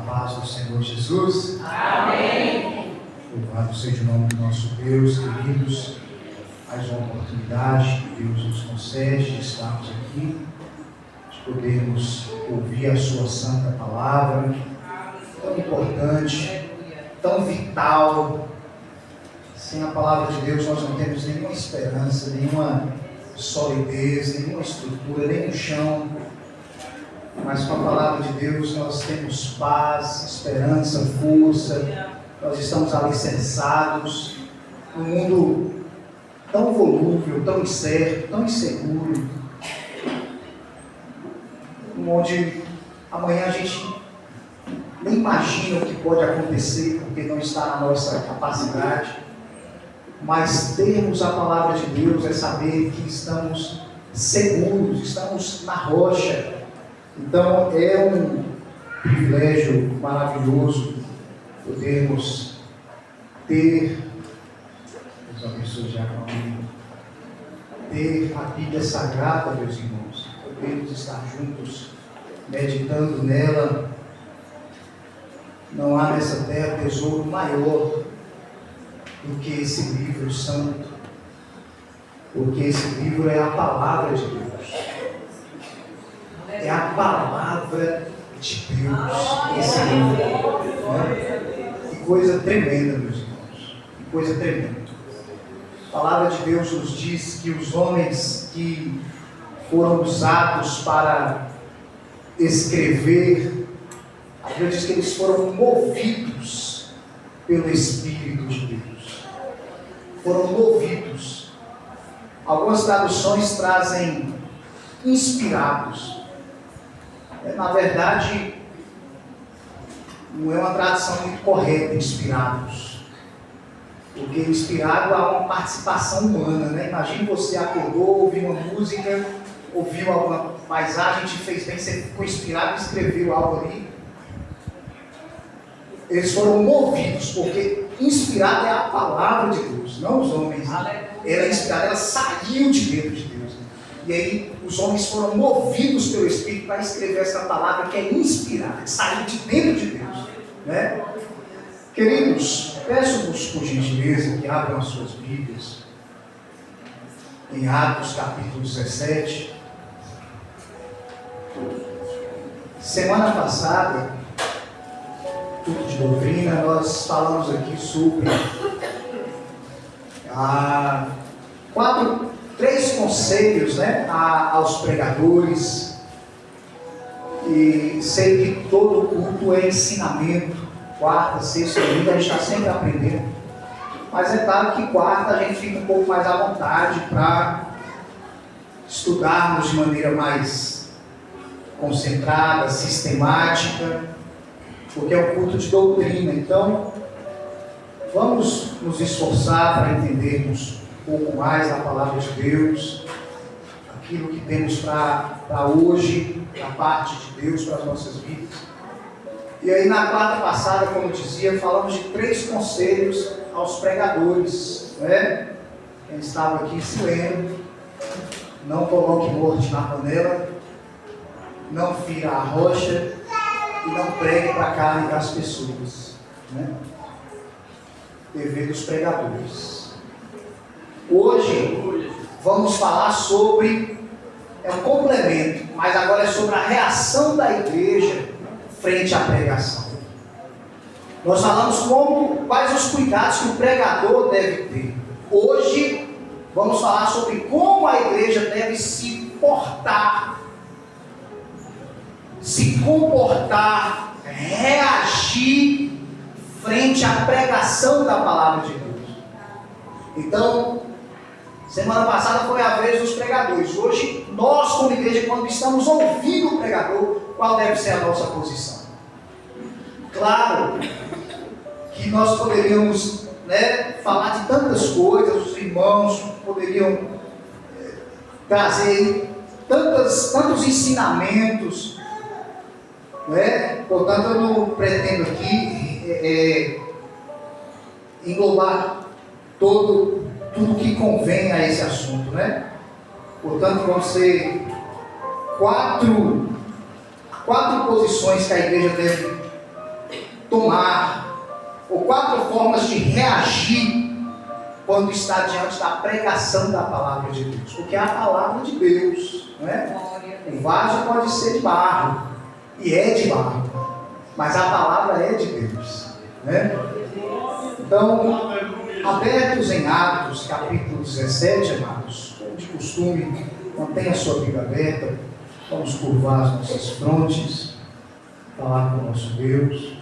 paz do Senhor Jesus. Amém. Louvado seja o nome do nosso Deus, queridos. Mais uma oportunidade que Deus nos concede de estarmos aqui, de podermos ouvir a sua santa palavra, tão importante, tão vital. Sem a palavra de Deus nós não temos nenhuma esperança, nenhuma solidez, nenhuma estrutura, nenhum chão. Mas com a palavra de Deus nós temos paz, esperança, força. Nós estamos alicerçados num mundo tão volúvel, tão incerto, tão inseguro, onde amanhã a gente nem imagina o que pode acontecer, porque não está na nossa capacidade. Mas termos a palavra de Deus é saber que estamos seguros, estamos na rocha. Então é um privilégio maravilhoso podermos ter, Deus abençoe já comigo, ter a Bíblia Sagrada, meus irmãos, podermos estar juntos, meditando nela. Não há nessa terra tesouro maior do que esse livro santo, porque esse livro é a palavra de Deus. É a palavra de Deus, esse livro. Né? Que coisa tremenda, meus irmãos. Que coisa tremenda. A palavra de Deus nos diz que os homens que foram usados para escrever, a Bíblia diz que eles foram movidos pelo Espírito de Deus. Foram movidos. Algumas traduções trazem inspirados. Na verdade, não é uma tradução muito correta, inspirados. Porque inspirado há uma participação humana, né? Imagine você acordou, ouviu uma música, ouviu alguma paisagem, te fez bem, você ficou inspirado e escreveu algo ali. Eles foram movidos, porque inspirado é a palavra de Deus, não os homens. Ela inspirada, ela saiu de dentro de Deus. E aí os homens foram movidos pelo Espírito para escrever essa palavra que é inspirada, que saiu de dentro de Deus. Né? Queridos, peço-vos por gentileza que abram as suas Bíblias em Atos capítulo 17. Semana passada, culto de doutrina, nós falamos aqui sobre três conselhos, né, aos pregadores. E sei que todo culto é ensinamento. Quarta, sexta, domingo, a gente está sempre aprendendo. Mas é claro que quarta a gente fica um pouco mais à vontade para estudarmos de maneira mais concentrada, sistemática, porque é um culto de doutrina. Então, vamos nos esforçar para entendermos um pouco mais da palavra de Deus, aquilo que temos para hoje, da parte de Deus para as nossas vidas. E aí na quarta passada, como eu dizia, falamos de 3 conselhos aos pregadores, né? Quem estava aqui se lembra: não coloque morte na panela, não fira a rocha e não pregue para a carne das pessoas, né? Dever dos pregadores. Hoje vamos falar sobre, é um complemento, mas agora é sobre a reação da igreja frente à pregação. Nós falamos quais os cuidados que o pregador deve ter. Hoje vamos falar sobre como a igreja deve se portar, se comportar, reagir frente à pregação da palavra de Deus. Então, semana passada foi a vez dos pregadores. Hoje, nós como igreja, quando estamos ouvindo o pregador, qual deve ser a nossa posição? Claro que nós poderíamos, né, falar de tantas coisas, os irmãos poderiam trazer tantos ensinamentos, né? Portanto, eu não pretendo aqui englobar tudo que convém a esse assunto, né? Portanto, vão ser quatro posições que a igreja deve tomar, ou 4 formas de reagir quando está diante da pregação da palavra de Deus. Porque é a palavra de Deus, não é? O vaso pode ser de barro, e é de barro, mas a palavra é de Deus, né? Então, abertos em Atos, capítulo 17, amados, como de costume, mantenha a sua Bíblia aberta, vamos curvar as nossas frontes, falar com o nosso Deus.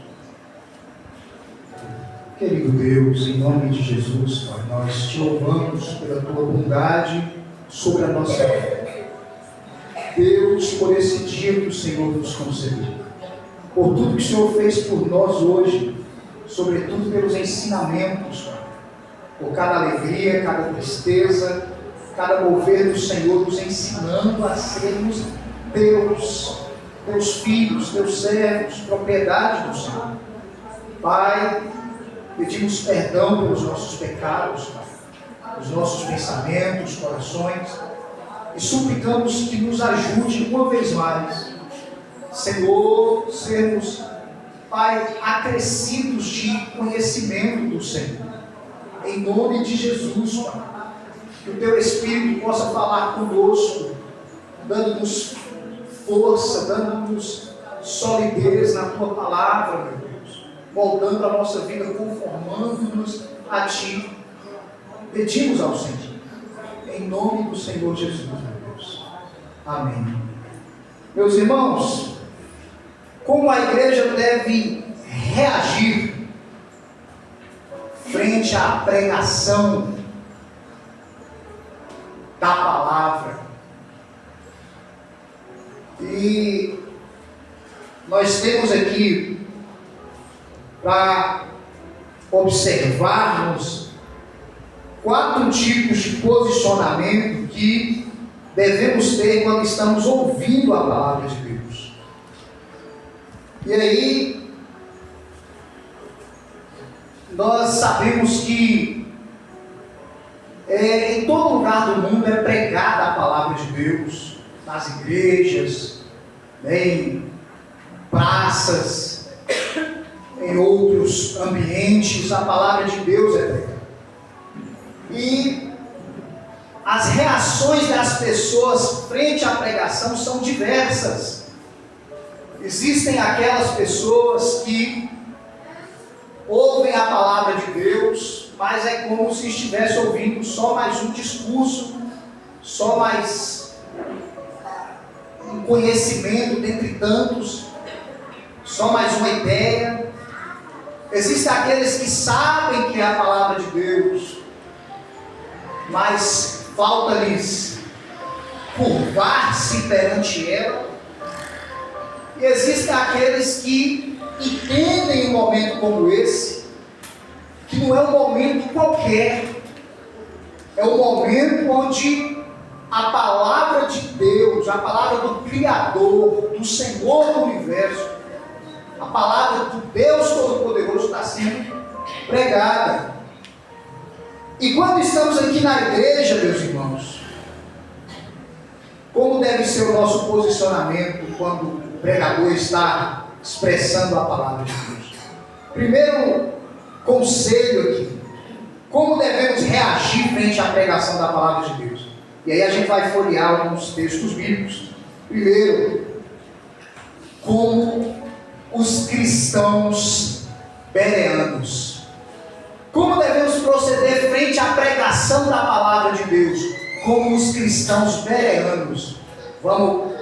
Querido Deus, em nome de Jesus, Pai, nós te louvamos pela tua bondade sobre a nossa vida. Deus, por esse dia que o Senhor nos concedeu, por tudo que o Senhor fez por nós hoje, sobretudo pelos ensinamentos, Pai, por cada alegria, cada tristeza, cada mover do Senhor, nos ensinando a sermos teus filhos, teus servos, propriedade do Senhor. Pai, pedimos perdão pelos nossos pecados, Pai, os nossos pensamentos, corações, e suplicamos que nos ajude uma vez mais, Senhor, sermos, Pai, acrescidos de conhecimento do Senhor. Em nome de Jesus, Pai, que o Teu Espírito possa falar conosco, dando-nos força, dando-nos solidez na Tua palavra, meu Deus, moldando a nossa vida, conformando-nos a Ti. Pedimos ao Senhor, em nome do Senhor Jesus, meu Deus. Amém. Meus irmãos, como a igreja deve reagir frente à pregação da palavra? E nós temos aqui para observarmos 4 tipos de posicionamento que devemos ter quando estamos ouvindo a palavra de Deus. E aí, nós sabemos que em todo lugar do mundo é pregada a palavra de Deus, nas igrejas, em praças, em outros ambientes, a palavra de Deus é pregada. E as reações das pessoas frente à pregação são diversas. Existem aquelas pessoas que ouvem a palavra de Deus, mas é como se estivesse ouvindo só mais um discurso, só mais um conhecimento dentre tantos, só mais uma ideia. Existem aqueles que sabem que é a palavra de Deus, mas falta-lhes curvar-se perante ela. E existem aqueles que entendem um momento como esse, que não é um momento qualquer, é um momento onde a palavra de Deus, a palavra do Criador, do Senhor do Universo, a palavra do Deus Todo-Poderoso está sendo pregada. E quando estamos aqui na igreja, meus irmãos, como deve ser o nosso posicionamento quando o pregador está expressando a palavra de Deus? Primeiro conselho aqui: como devemos reagir frente à pregação da palavra de Deus? E aí a gente vai folhear alguns textos bíblicos. Primeiro, como os cristãos bereanos. Como devemos proceder frente à pregação da palavra de Deus? Como os cristãos bereanos. Vamos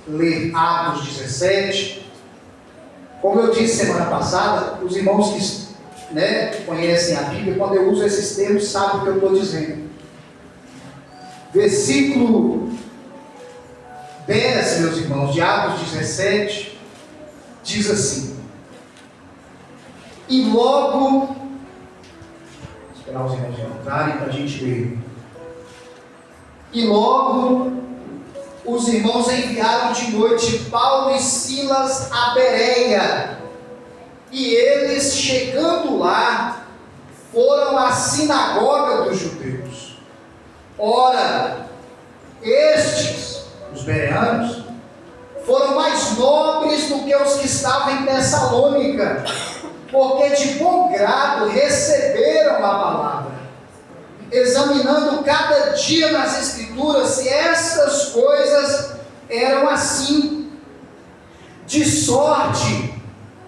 ler Atos 17. Como eu disse semana passada, os irmãos que conhecem a Bíblia, quando eu uso esses termos, sabem o que eu estou dizendo. Versículo 10, meus irmãos, de Atos 17, diz assim: e logo, vou esperar os irmãos entrarem para a gente ler. E logo os irmãos enviaram de noite Paulo e Silas a Bereia, e eles, chegando lá, foram à sinagoga dos judeus. Ora, estes, os bereanos, foram mais nobres do que os que estavam em Tessalônica, porque de bom grado receberam a palavra, examinando cada dia nas Escrituras se estas coisas eram assim, de sorte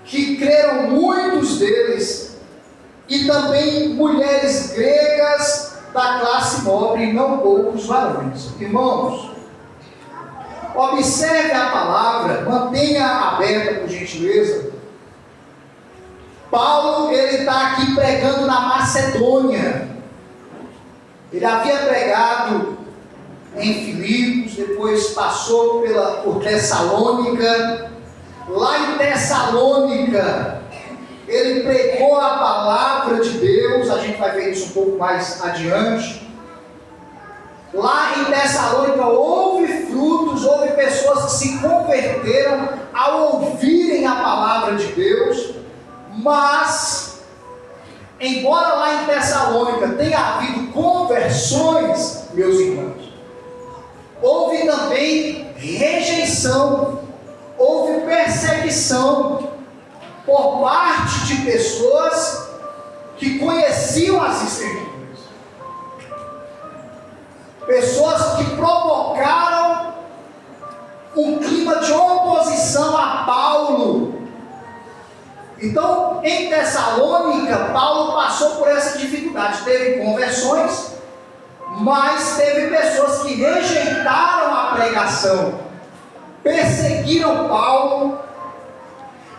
que creram muitos deles, e também mulheres gregas da classe nobre, e não poucos varões. Irmãos, observe a palavra, mantenha aberta por gentileza. Paulo, ele está aqui pregando na Macedônia. Ele havia pregado em Filipos, depois passou por Tessalônica. Lá em Tessalônica, ele pregou a palavra de Deus. A gente vai ver isso um pouco mais adiante. Lá em Tessalônica houve frutos, houve pessoas que se converteram ao ouvirem a palavra de Deus. Mas, embora lá em Tessalônica tenha havido conversões, meus irmãos, houve também rejeição, houve perseguição por parte de pessoas que conheciam as Escrituras. Pessoas que provocaram um clima de oposição a Paulo. Então, em Tessalônica, Paulo passou por essa dificuldade. Teve conversões, mas teve pessoas que rejeitaram a pregação, perseguiram Paulo.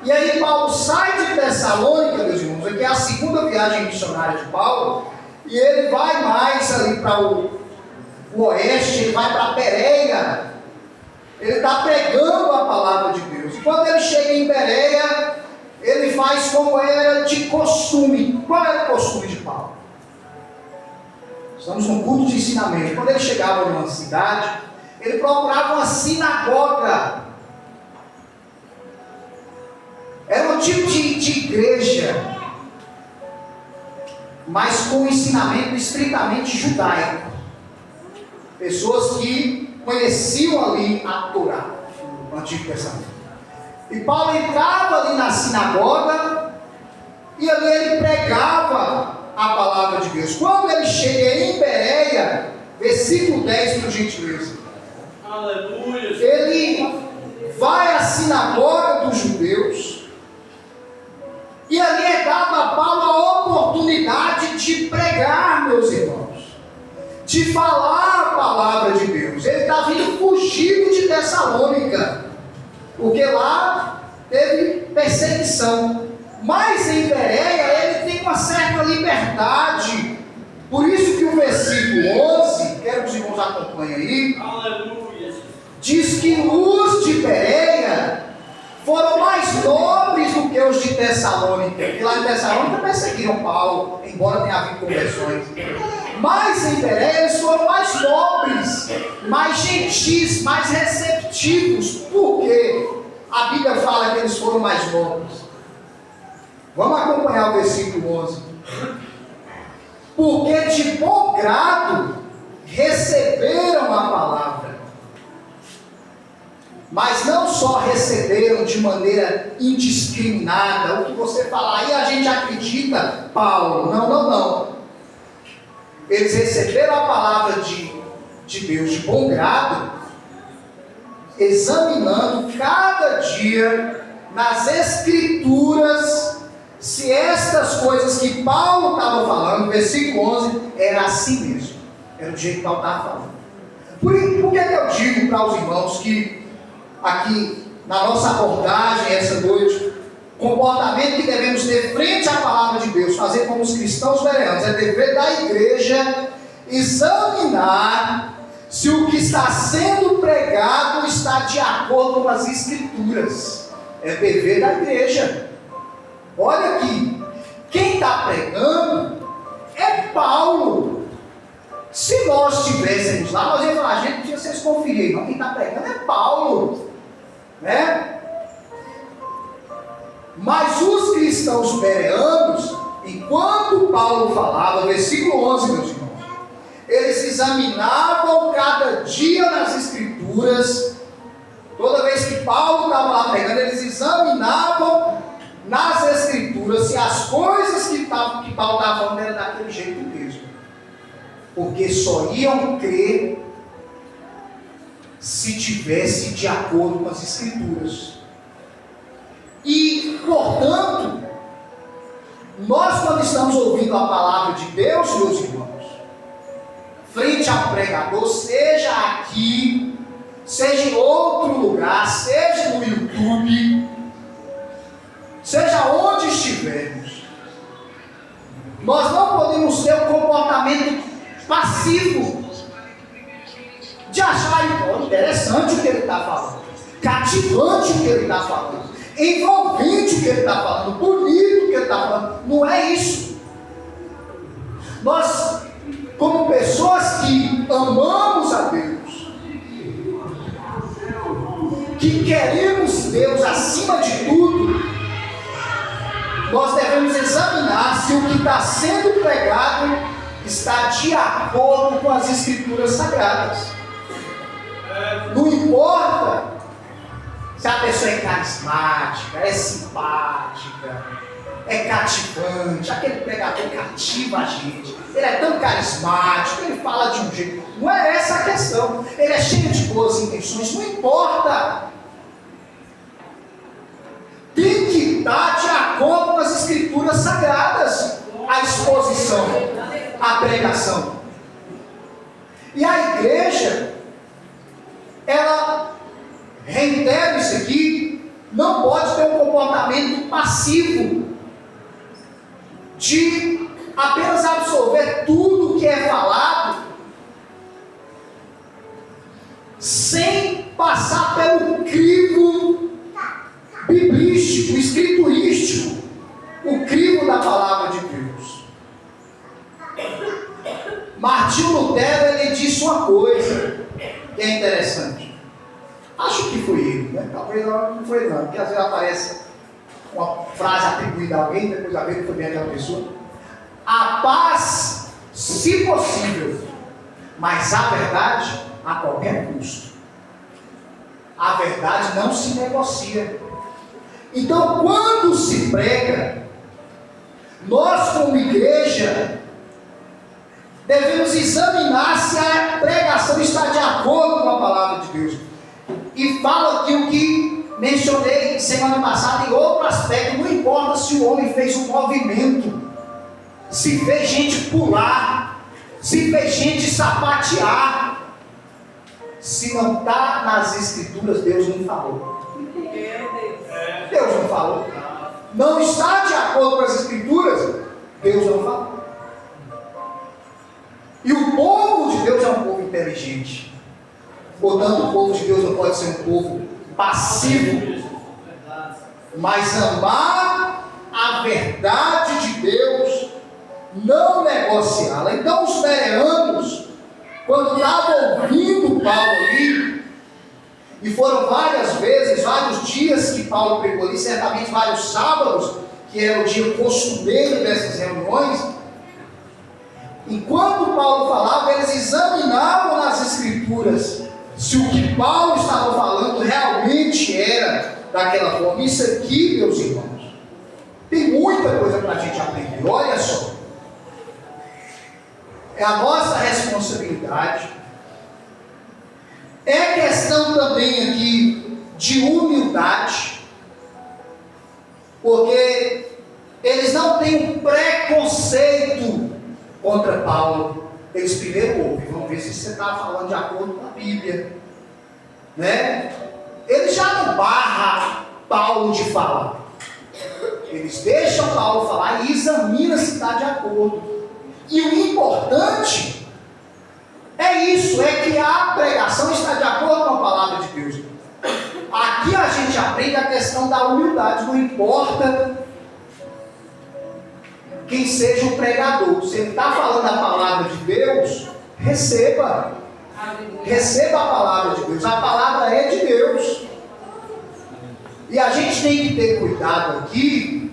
E aí Paulo sai de Tessalônica, meus irmãos, aqui é a segunda viagem missionária de Paulo, e ele vai mais ali para o oeste, ele vai para Bereia. Ele está pregando a palavra de Deus. E quando ele chega em Bereia, ele faz como era de costume. Qual era o costume de Paulo? Estamos num culto de ensinamento. Quando ele chegava numa cidade, ele procurava uma sinagoga. Era um tipo de igreja, mas com um ensinamento estritamente judaico. Pessoas que conheciam ali a Torá, o Antigo Testamento. E Paulo entrava ali na sinagoga e ali ele pregava a palavra de Deus. Quando ele chega em Bereia, versículo 10, por gentileza. Aleluia. Ele vai à sinagoga dos judeus e ali é dado a Paulo a oportunidade de pregar, meus irmãos, de falar a palavra de Deus. Ele está vindo fugido de Tessalônica, porque lá teve perseguição. Mas em Bereia ele tem uma certa liberdade. Por isso que o versículo 11, quero que os irmãos acompanhem aí, aleluia, diz que os de Bereia foram mais nobres do que os de Tessalônica. E lá em Tessalônica perseguiram Paulo, embora tenha havido conversões. Mas em Bereia eles foram mais nobres, mais gentis, mais receptivos. Por quê? A Bíblia fala que eles foram mais nobres. Vamos acompanhar o versículo 11. Porque de bom grado receberam a palavra. Mas não só receberam de maneira indiscriminada. O que você fala aí a gente acredita, Paulo. Não. Eles receberam a palavra de Deus de bom grado, examinando cada dia nas Escrituras se estas coisas que Paulo estava falando, versículo 11, era assim mesmo. Era do jeito que Paulo estava falando. Por que eu digo para os irmãos que aqui na nossa abordagem essa noite, o comportamento que devemos ter frente à palavra de Deus, fazer como os cristãos bereanos, é dever da igreja examinar se o que está sendo pregado está de acordo com as Escrituras. É dever da igreja. Olha aqui, quem está pregando é Paulo. Se nós estivéssemos lá, nós íamos falar, gente, não vocês conferirem, não, quem está pregando é Paulo, né? Mas os cristãos bereanos, enquanto Paulo falava, versículo 11, meus irmãos, eles examinavam cada dia nas Escrituras. Toda vez que Paulo estava lá pregando, eles examinavam nas Escrituras Escritura se as coisas que Paulo estava falando eram daquele jeito mesmo. Porque só iam crer se tivesse de acordo com as Escrituras. E, portanto, nós quando estamos ouvindo a palavra de Deus, meus irmãos, frente ao pregador, seja aqui, seja em outro lugar, seja no YouTube, seja onde estivermos, nós não podemos ter um comportamento passivo de achar interessante o que ele está falando, cativante o que ele está falando, envolvente o que ele está falando, bonito o que ele está falando. Não é isso. Nós, como pessoas que amamos a Deus, que queremos Deus acima de tudo, nós devemos examinar se o que está sendo pregado está de acordo com as Escrituras Sagradas. Não importa se a pessoa é carismática, é simpática, é cativante, aquele pregador cativa a gente, ele é tão carismático, ele fala de um jeito. Não é essa a questão. Ele é cheio de boas intenções, não importa. Tem que estar de acordo com as Escrituras Sagradas a exposição, a pregação. E a igreja, ela, reitero isso aqui, não pode ter um comportamento passivo de apenas absorver tudo que é falado sem passar pelo crivo biblístico, escriturístico, o crivo da palavra de Deus. Martinho Lutero, ele disse uma coisa que é interessante. Acho que foi ele, né? Talvez não foi ele não, porque às vezes aparece uma frase atribuída a alguém, depois a ver que foi bem aquela pessoa. A paz, se possível, mas a verdade a qualquer custo. A verdade não se negocia. Então, quando se prega, nós como igreja devemos examinar se a pregação está de acordo com a palavra de Deus. E falo aqui o que mencionei semana passada em outro aspecto. Não importa se o homem fez um movimento, se fez gente pular, se fez gente sapatear, se não está nas Escrituras, Deus não falou. Deus não falou. Não está de acordo com as Escrituras, Deus não falou. E o povo de Deus é um povo inteligente. Portanto, o povo de Deus não pode ser um povo passivo, mas amar a verdade de Deus, não negociá-la. Então, os bereanos, quando estavam ouvindo Paulo ali, e foram várias vezes, vários dias que Paulo pregou ali, certamente vários sábados, que era o dia costumeiro dessas reuniões, enquanto Paulo falava, eles examinavam nas Escrituras se o que Paulo estava falando realmente era daquela forma. Isso aqui, meus irmãos, tem muita coisa para a gente aprender. Olha só, é a nossa responsabilidade. É questão também aqui de humildade, porque eles não têm um preconceito contra Paulo. Eles primeiro ouvem, vamos ver se você está falando de acordo com a Bíblia, né? Eles já não barram Paulo de falar, eles deixam Paulo falar e examinam se está de acordo. E o importante é isso, é que a pregação está de acordo com a palavra de Deus. Aqui a gente aprende a questão da humildade. Não importa quem seja o pregador, se ele está falando a palavra de Deus, receba. Receba a palavra de Deus. A palavra é de Deus. E a gente tem que ter cuidado aqui.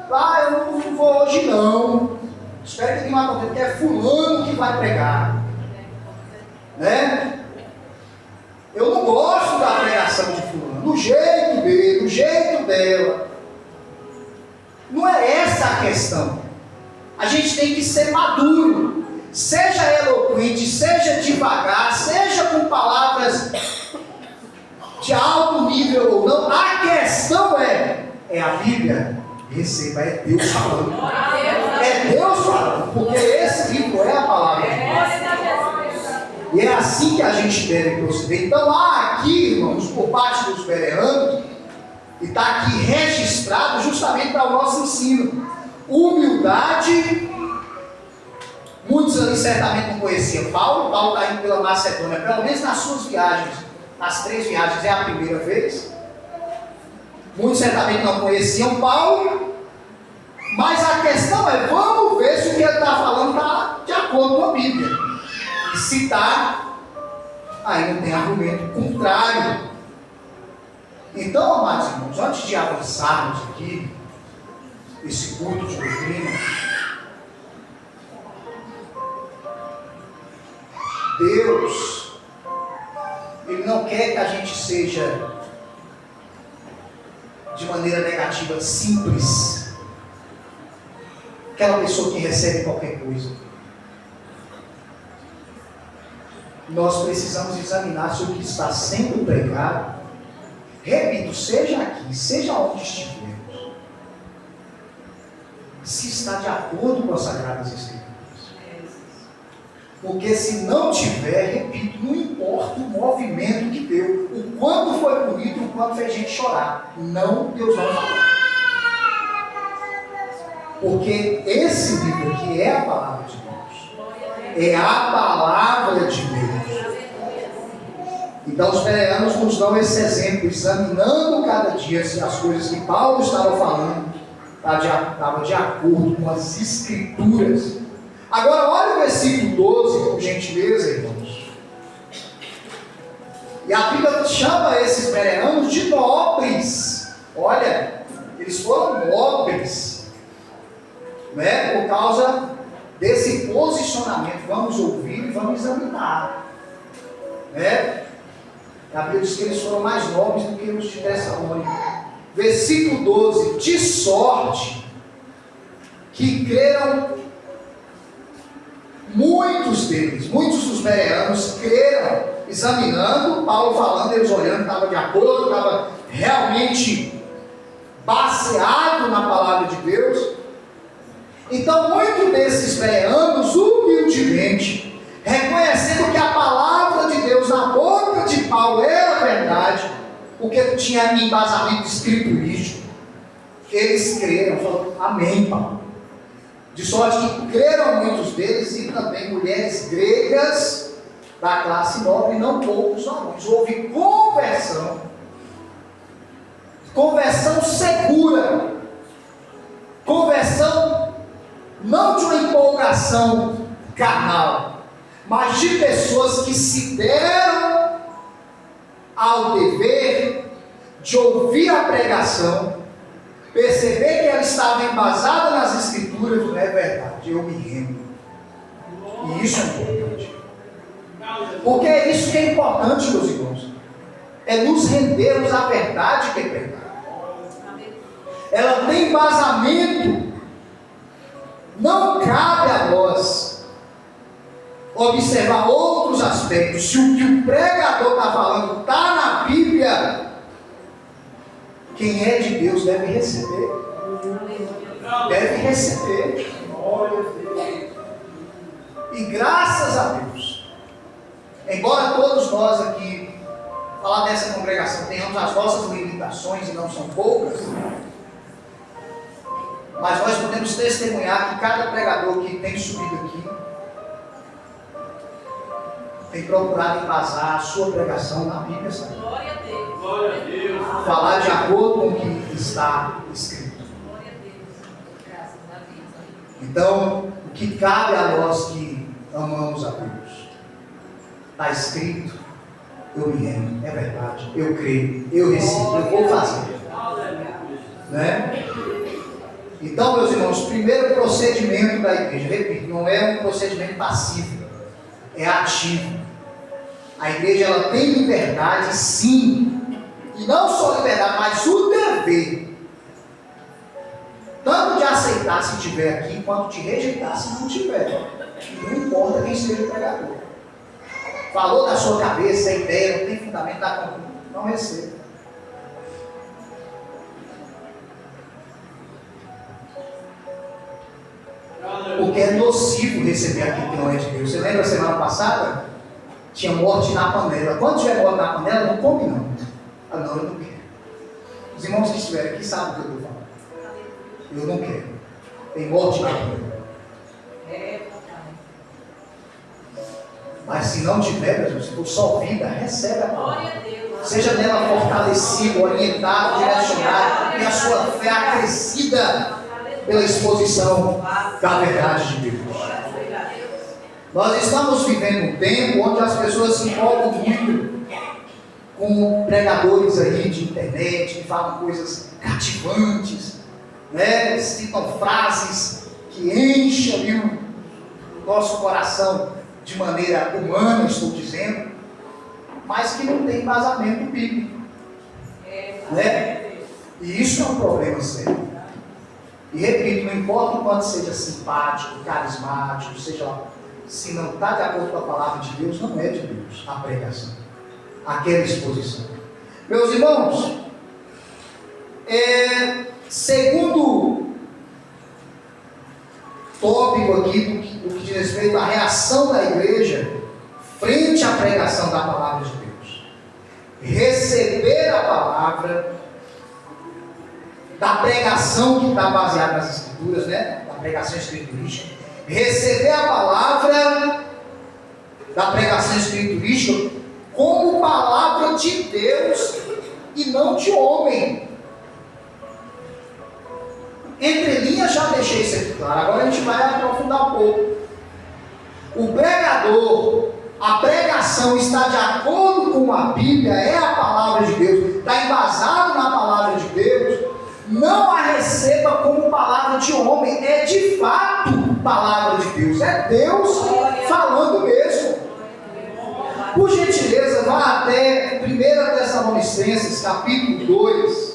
Eu não vou hoje não. Espero que ninguém aconteça, porque é fulano que vai pregar, né? Eu não gosto da pregação de fulano, do jeito dele, do jeito dela. Não é essa a questão. A gente tem que ser maduro, seja eloquente, seja devagar, seja com palavras de alto nível ou não. A questão é a Bíblia. Receba, é Deus falando. É Deus falando, porque esse livro é a palavra de Deus. E é assim que a gente deve proceder. Então há aqui, irmãos, por parte dos bereanos, e está aqui registrado justamente para o nosso ensino, humildade. Muitos ali certamente não conheciam Paulo. Paulo está indo pela Macedônia, pelo menos nas suas viagens, nas 3 viagens é a primeira vez. Muitos certamente não conheciam Paulo, mas a questão é, vamos ver se o que ele está falando está de acordo com a Bíblia. E se está, aí não tem argumento contrário. Então, amados irmãos, antes de avançarmos aqui, esse culto de doutrina, Deus, Ele não quer que a gente seja de maneira negativa, simples, aquela pessoa que recebe qualquer coisa. Nós precisamos examinar se o que está sendo pregado, repito, seja aqui, seja onde estivermos, se está de acordo com as Sagradas Escrituras. Porque se não tiver, repito, não importa o movimento que deu, o quanto foi bonito, o quanto fez gente chorar. Não, Deus não falou. Porque esse livro aqui é a palavra de Deus. É a palavra de Deus. Então os bereanos nos dão esse exemplo, examinando cada dia se as coisas que Paulo estava falando estavam de acordo com as Escrituras. Agora olha o versículo 12, por gentileza, irmãos. E a Bíblia chama esses bereanos de nobres. Olha, eles foram nobres, né? Por causa desse posicionamento. Vamos ouvir e vamos examinar, né? A Bíblia diz que eles foram mais nobres do que os de Tessalônica. Versículo 12: de sorte que creram muitos deles, muitos dos bereanos creram, examinando, Paulo falando, eles olhando, estava de acordo, estava realmente baseado na palavra de Deus. Então, muitos desses bereanos, humildemente, reconhecendo que a palavra de Deus na boca de Paulo era verdade, porque tinha embasamento escriturístico, eles creram, falaram, amém, Paulo. De sorte que creram muitos deles, e também mulheres gregas da classe nobre, não poucos varões. Houve conversão segura, conversão não de uma empolgação carnal, mas de pessoas que se deram ao dever de ouvir a pregação, perceber que ela estava embasada nas Escrituras. Não é verdade, eu me rendo. E isso é importante, porque é isso que é importante, meus irmãos, é nos rendermos à verdade que é pregada. Ela tem embasamento. Não cabe a nós observar outros aspectos. Se o que o pregador está falando está na Bíblia, quem é de Deus deve receber. Deve receber. E graças a Deus, embora todos nós aqui, falar dessa congregação, tenhamos as nossas limitações, e não são poucas, mas nós podemos testemunhar que cada pregador que tem subido aqui tem procurado embasar a sua pregação na Bíblia Sagrada. Glória a Deus. Glória a Deus. Falar de acordo com o que está escrito. Glória a Deus. Graças a Deus. Então, o que cabe a nós que amamos a Deus? Está escrito, eu me rendo, é verdade, eu creio, eu recebo, eu vou fazer. Né? Então, meus irmãos, o primeiro procedimento da igreja, repito, não é um procedimento passivo, é ativo. A igreja, ela tem liberdade, sim, e não só liberdade, mas o dever, tanto de aceitar aceitar se tiver aqui, quanto te rejeitar se não tiver. Não importa quem seja o pregador. Falou da sua cabeça, a ideia, não tem fundamento, não receba. Porque é nocivo receber aquilo que não é de Deus. Você lembra semana passada? Tinha morte na panela. Quando tiver morte na panela, não come não. Ah não, eu não quero. Os irmãos que estiverem aqui sabem o que eu estou falando. Eu não quero. Tem morte na panela. Mas se não tiver, meu Deus, se for só vida, recebe a palavra. Seja nela fortalecido, orientado, direcionado, e a sua fé acrescida pela exposição da verdade de Deus. Nós estamos vivendo um tempo onde as pessoas se empolgam muito com pregadores aí de internet, que falam coisas cativantes, né? Citam frases que enchem ali o nosso coração de maneira humana, estou dizendo, mas que não tem embasamento bíblico, né? E isso é um problema sério. E repito, não importa o quanto seja simpático, carismático, seja lá, se não está de acordo com a palavra de Deus, não é de Deus a pregação, aquela exposição. Meus irmãos, segundo tópico aqui do que diz respeito à reação da igreja frente à pregação da palavra de Deus. Receber a palavra da pregação que está baseada nas Escrituras, né? Da pregação escriturística. Receber a palavra da pregação escriturística como palavra de Deus e não de homem. Entre linhas já deixei isso aqui claro, agora a gente vai aprofundar um pouco. O pregador, a pregação está de acordo com a Bíblia, é a palavra de Deus, está embasado na palavra de Deus, não a receba como palavra de homem, é de fato palavra de Deus, é Deus falando mesmo. Por gentileza, vá até 1 Tessalonicenses, capítulo 2.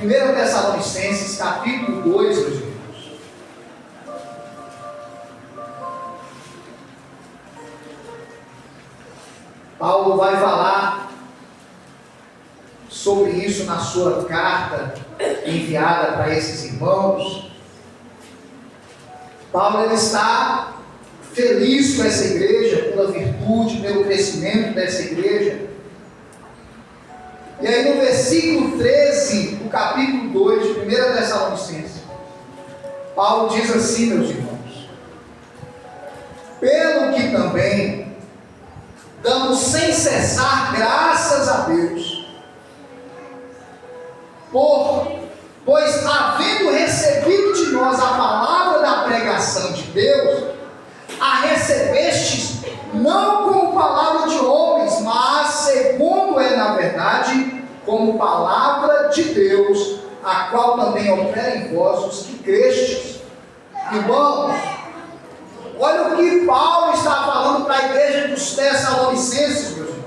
1 Tessalonicenses, capítulo 2, meus irmãos. Paulo vai falar sobre isso na sua carta enviada para esses irmãos. Paulo ele está feliz com essa igreja, pela virtude, pelo crescimento dessa igreja. E aí no versículo 13, do capítulo 2 de 1 Tessalonicenses, Paulo diz assim, meus irmãos: pelo que também damos sem cessar graças a Deus, pois havendo recebido de nós a palavra da pregação de Deus, a recebestes não como palavra de homens, mas segundo é na verdade como palavra de Deus, a qual também opera em vós os que crestes. Irmãos, olha o que Paulo está falando para a igreja dos Tessalonicenses, meus irmãos.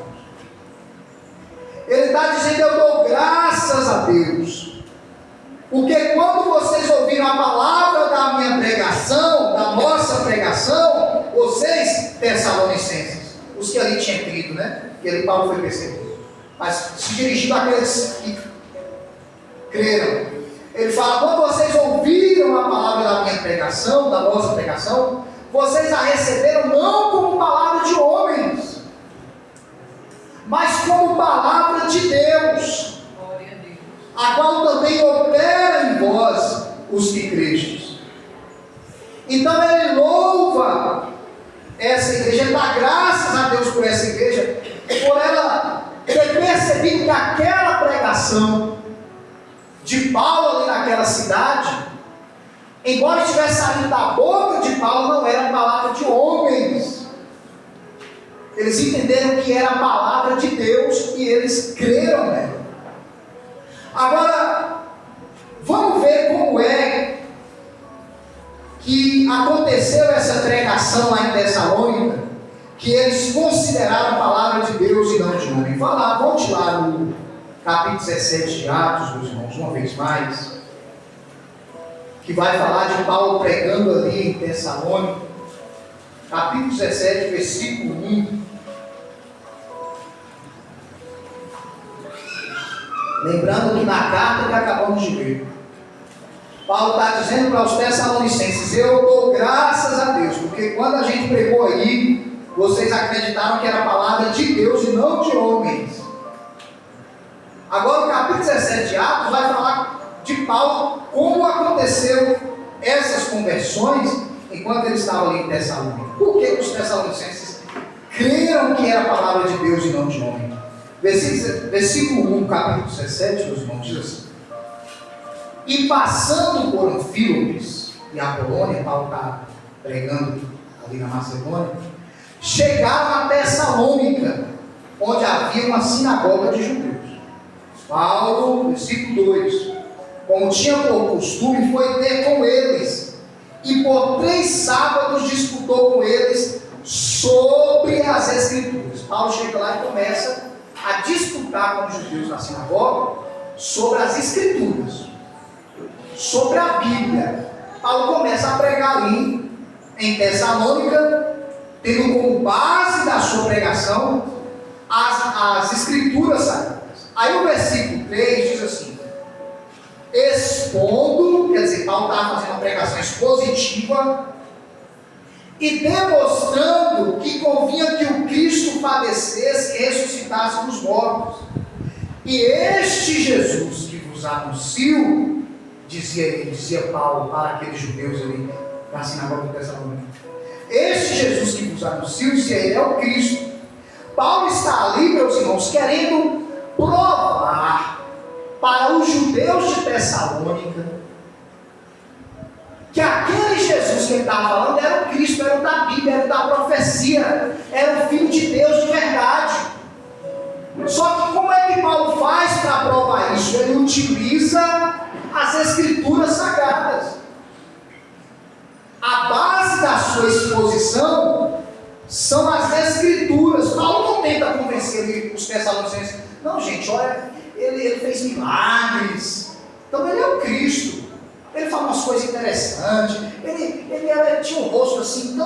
Ele está dizendo: eu dou graças a Deus, porque quando vocês ouviram a palavra da minha pregação, da nossa pregação, vocês, Tessalonicenses, os que ali tinham crido, né? Que ali Paulo foi perseguido, mas se dirigindo àqueles que creram, ele fala: quando vocês ouviram a palavra da minha pregação, da nossa pregação, vocês a receberam não como palavra de homens, mas como palavra de Deus, a qual também opera em vós os que crestes. Então ele louva essa igreja, ele dá graças a Deus por essa igreja, por ela ter percebido que aquela pregação de Paulo ali naquela cidade, embora estivesse saindo da boca de Paulo, não era palavra de homens. Eles entenderam que era a palavra de Deus e eles creram nela. Agora, vamos ver como é que aconteceu essa pregação lá em Tessalônica, que eles consideraram a palavra de Deus e não de homem. Volte lá no capítulo 17 de Atos, meus irmãos, uma vez mais. que vai falar de Paulo pregando ali em Tessalônica, capítulo 17, versículo 1. Lembrando que na carta que acabamos de ler, Paulo está dizendo para os Tessalonicenses: eu dou graças a Deus, porque quando a gente pregou aí, vocês acreditaram que era a palavra de Deus e não de homens. Agora o capítulo 17 de Atos vai falar de Paulo, como aconteceu essas conversões enquanto ele estava ali em Tessalônica. Por que os Tessalonicenses creram que era a palavra de Deus e não de homem? Versículo 1, capítulo 17, meus irmãos, diz assim: e passando por Anfípolis e Apolônia, Paulo está pregando ali na Macedônia, chegaram a Tessalônica, onde havia uma sinagoga de judeus. Paulo, versículo 2, como tinha por costume, foi ter com eles, e por 3 sábados disputou com eles sobre as Escrituras. Paulo chega lá e começa a disputar com os judeus na sinagoga sobre as Escrituras, sobre a Bíblia. Paulo começa a pregar ali em Tessalônica, tendo como base da sua pregação as Escrituras sagradas. Aí o versículo 3 diz assim: expondo, quer dizer, Paulo estava fazendo uma pregação expositiva e demonstrando que convinha que o Cristo padecesse e ressuscitasse dos mortos. E este Jesus que vos anuncio, dizia Paulo para aqueles judeus ali na sinagoga de Tessalônica, este Jesus que vos anuncio, dizia ele, é o Cristo. Paulo está ali, meus irmãos, querendo provar para os judeus de Tessalônica que aquele Jesus que ele estava falando era o Cristo, era o da Bíblia, era o da profecia, era o Filho de Deus de verdade. Só que como é que Paulo faz para provar isso? Ele utiliza as Escrituras sagradas. A base da sua exposição são as Escrituras. Paulo não tenta convencer os Tessalonicenses: não, gente, olha, ele fez milagres, então ele é o Cristo, ele fala umas coisas interessantes, ele tinha um rosto assim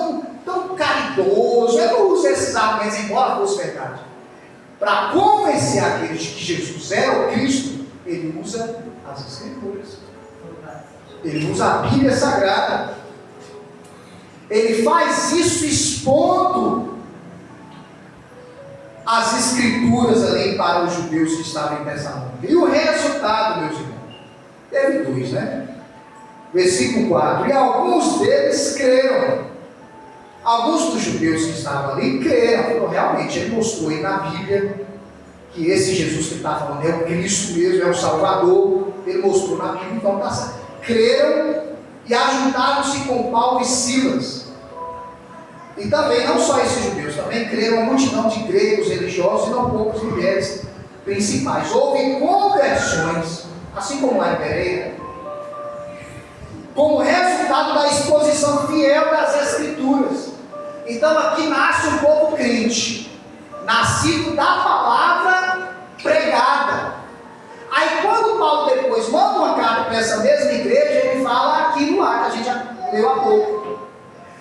tão caridoso. Ele não usa esses argumentos, embora fosse verdade, para convencer aqueles de que Jesus era o Cristo. Ele usa as Escrituras, ele usa a Bíblia Sagrada. Ele faz isso expondo as Escrituras ali para os judeus que estavam em Tessalônica. E o resultado, meus irmãos, teve 2, né? Versículo 4: e alguns deles creram. Alguns dos judeus que estavam ali creram. Realmente, ele mostrou aí na Bíblia que esse Jesus que ele está falando é o Cristo mesmo, é o Salvador. Ele mostrou na Bíblia, então está certo. Creram e ajuntaram-se com Paulo e Silas. E também, não só esses judeus, também creram uma multidão de gregos religiosos e não poucas mulheres principais. Houve conversões, assim como lá em Pereira, como resultado da exposição fiel das Escrituras. Então aqui nasce um povo crente, nascido da palavra pregada. Aí quando Paulo depois manda uma carta para essa mesma igreja, ele fala aquilo lá que a gente já leu há pouco: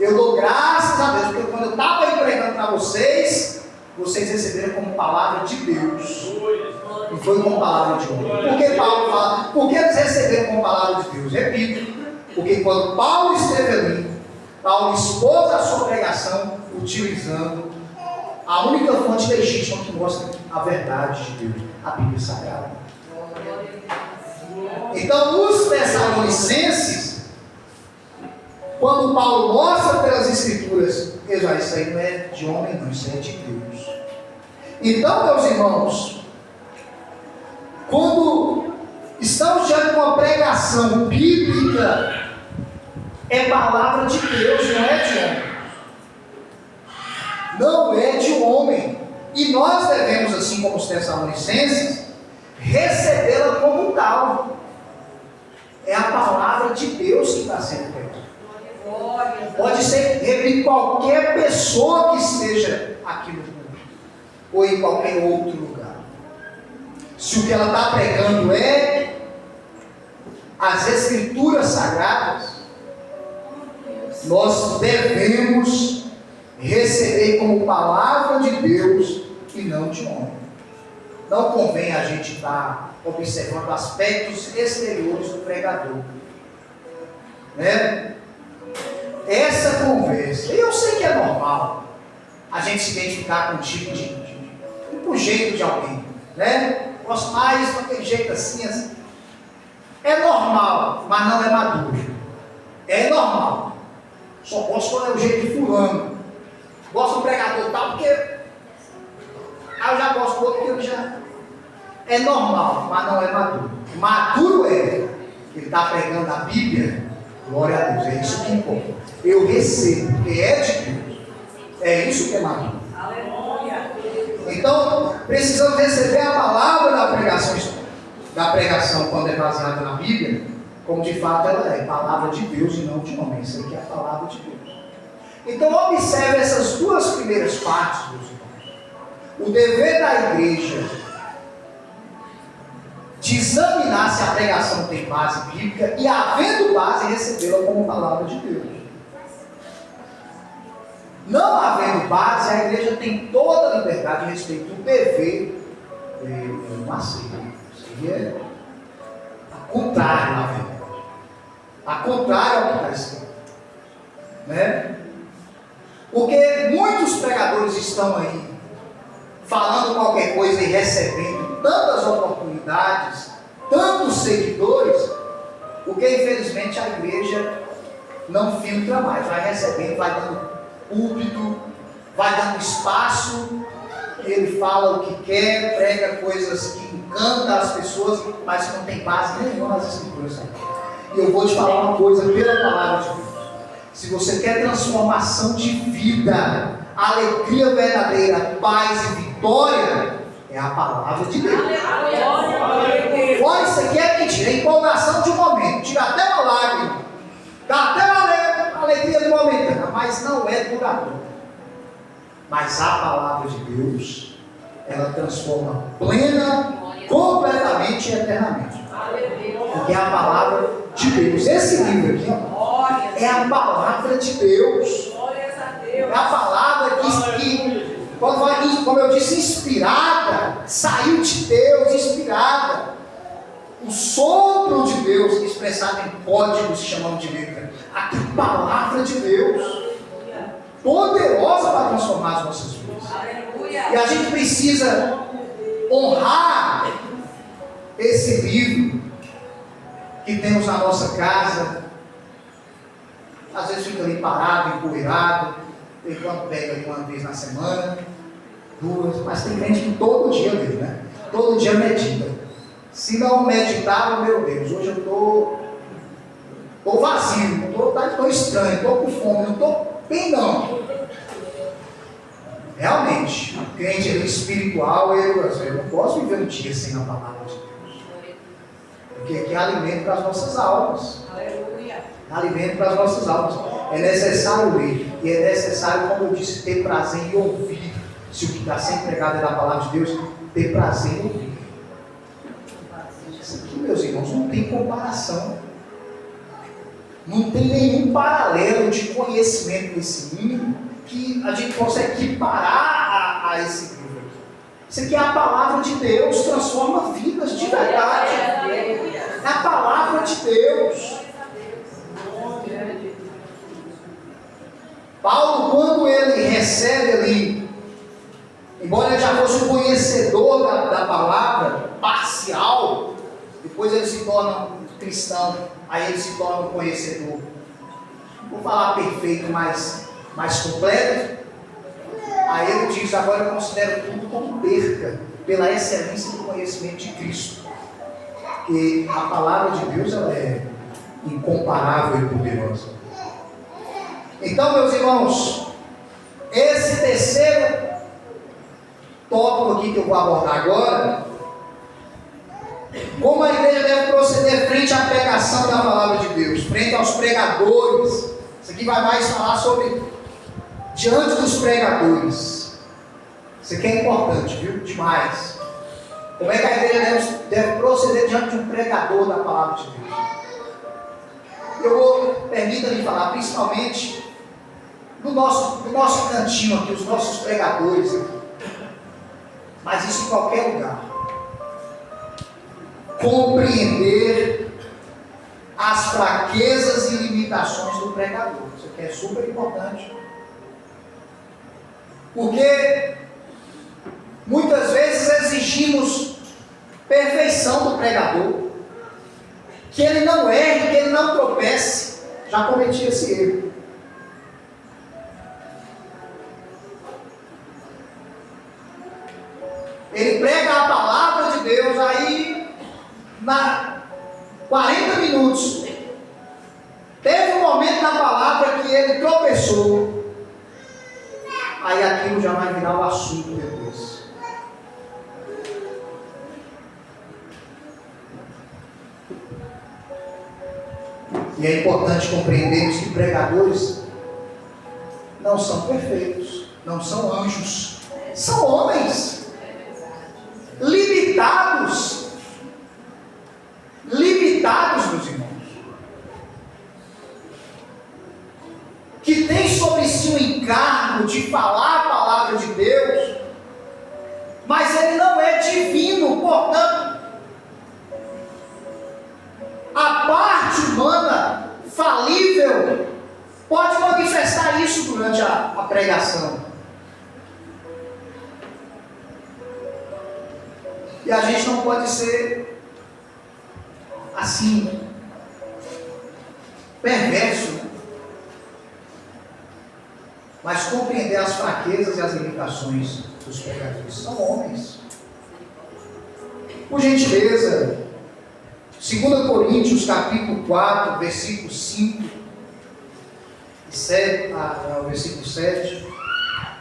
eu dou graças a Deus, porque quando eu estava aí pregando para vocês receberam como palavra de Deus, não foi como palavra de homem. Por que Paulo fala? Porque eles receberam como palavra de Deus? Repito, porque quando Paulo esteve ali, Paulo expôs a sua pregação utilizando a única fonte legítima que mostra a verdade de Deus, a Bíblia Sagrada. Então, os Tessalonicenses, quando Paulo mostra pelas Escrituras, eles dizem: isso aí não é de homem, não, isso é de Deus. Então, meus irmãos, quando estamos diante de uma pregação bíblica, é palavra de Deus, não é de homem. Não é de um homem. E nós devemos, assim como os Tessalonicenses, recebê-la como tal. É a palavra de Deus que está sendo pregada. Pode ser, repito, qualquer pessoa que esteja aqui no mundo, ou em qualquer outro lugar. Se o que ela está pregando é as Escrituras Sagradas, nós devemos receber como palavra de Deus e não de homem. Não convém a gente estar observando aspectos exteriores do pregador, né? Essa conversa, eu sei que é normal a gente se identificar com um tipo com o jeito de alguém, né? Gosto mais com aquele jeito assim, assim. É normal, mas não é maduro. É normal. Só gosto quando é o jeito de fulano. Gosto do pregador tal, porque eu já gosto do outro, porque eu já... É normal, mas não é maduro. Maduro é, ele está pregando a Bíblia, glória a Deus, é isso que importa. Eu recebo, porque é de Deus. É isso que é maduro. Então, precisamos receber a palavra da pregação quando é baseada na Bíblia, como de fato ela é, palavra de Deus e não de homem. Isso aqui é a palavra de Deus. Então, observe essas duas primeiras partes, meus irmãos. O dever da igreja de examinar se a pregação tem base bíblica e, havendo base, recebê-la como palavra de Deus. Não havendo base, a igreja tem toda a liberdade a respeito do dever. Eu não aceito. Isso é contrário, na verdade. A contrário ao que está escrito, né? Porque muitos pregadores estão aí falando qualquer coisa e recebendo tantas oportunidades, tantos seguidores, porque infelizmente a igreja não filtra mais, vai recebendo, vai dando púlpito, vai dando espaço, ele fala o que quer, prega coisas que encantam as pessoas, mas que não tem base nenhuma nas Escrituras. E eu vou te falar uma coisa pela palavra de Deus. Se você quer transformação de vida, alegria verdadeira, paz e vitória, é a palavra de Deus. Olha, isso aqui é mentira, é empolgação de um momento, tira até uma lágrima, dá até uma alegria de momentânea, mas não é duradouro. Mas a palavra de Deus, ela transforma plena, completamente e eternamente. Porque é a palavra de Deus. Esse livro aqui é a palavra de Deus. É a palavra que como eu disse, inspirada, saiu de Deus, inspirada. O sopro de Deus, expressado em códigos que chamamos de letra. Aqui a palavra de Deus, poderosa para transformar as nossas vidas. E a gente precisa honrar esse livro que temos na nossa casa. Às vezes fica ali parado, empoeirado, enquanto pega ali uma vez na semana, duas, mas tem gente que todo dia lê, né? Todo dia medita. Se não meditava, meu Deus, hoje eu estou vazio, estou estranho, estou com fome, não estou bem não. Realmente, o crente espiritual, eu não posso viver um dia sem a palavra de Deus. Porque aqui é alimento para as nossas almas. Aleluia. Alimento para as nossas almas. É necessário ler. E é necessário, como eu disse, ter prazer em ouvir. Se o que está sendo pregado é da palavra de Deus, ter prazer em ouvir. Isso aqui, meus irmãos, não tem comparação. Não tem nenhum paralelo de conhecimento nesse mundo que a gente possa equiparar a esse livro aqui. Isso aqui é a palavra de Deus, transforma vidas de verdade. É a palavra de Deus. Paulo, quando ele recebe ali, embora ele já fosse um conhecedor da palavra, parcial, depois ele se torna um cristão, aí ele se torna um conhecedor. Não vou falar perfeito, mas mais completo. Aí ele diz: agora eu considero tudo como perca, pela excelência do conhecimento de Cristo. Porque a palavra de Deus, ela é incomparável e poderosa. Então, meus irmãos, esse terceiro tópico aqui que eu vou abordar agora, como a igreja deve proceder frente à pregação da palavra de Deus, frente aos pregadores. Isso aqui vai mais falar sobre diante dos pregadores. Isso aqui é importante, viu? Demais. Como é que a igreja deve proceder diante de um pregador da palavra de Deus? Permita-me falar, principalmente no nosso cantinho aqui, os nossos pregadores aqui, mas isso em qualquer lugar. Compreender as fraquezas e limitações do pregador. Isso aqui é super importante. Porque muitas vezes exigimos perfeição do pregador, que ele não erre, que ele não tropece. Já cometi esse erro. Ele prega a palavra de Deus, aí na 40 minutos teve um momento na palavra que ele tropeçou. Aí aquilo já vai virar o assunto depois. E é importante compreendermos que pregadores não são perfeitos, não são anjos, são homens limitados, meus irmãos, que tem sobre si o encargo de falar a palavra de Deus, mas ele não é divino, portanto, a parte humana falível pode manifestar isso durante a pregação. E a gente não pode ser assim, perverso, né? Mas compreender as fraquezas e as limitações dos pregadores. São homens. Por gentileza, 2 Coríntios capítulo 4, versículo 5 e 7, versículo 7.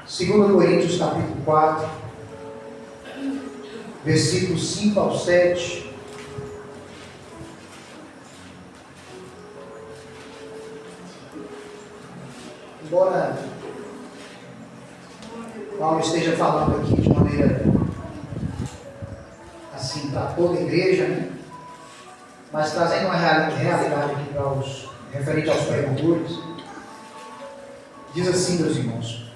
2 Coríntios capítulo 4, versículo 5 ao 7. Embora Paulo esteja falando aqui de maneira assim para toda a igreja, né? Mas trazendo uma realidade aqui para referente aos pregadores, diz assim, meus irmãos: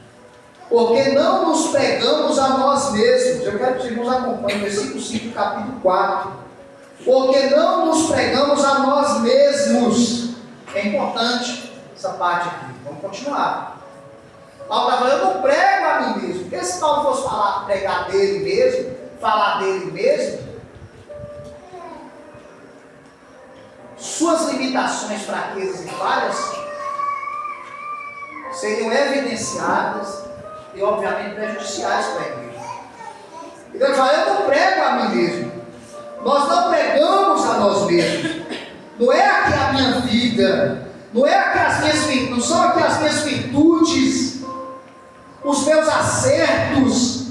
porque não nos pregamos a nós mesmos. Eu quero que os irmãos acompanhem o versículo 5, capítulo 4. Porque não nos pregamos a nós mesmos. É importante essa parte aqui. Vamos continuar. Paulo está falando: eu não prego a mim mesmo. Porque se Paulo fosse pregar dele mesmo, falar dele mesmo, suas limitações, fraquezas e falhas seriam evidenciadas e obviamente prejudiciais para a igreja. Então ele fala: eu não prego a mim mesmo. Nós não pregamos a nós mesmos. Não é aqui a minha vida, não é aqui não são aqui as minhas virtudes, os meus acertos,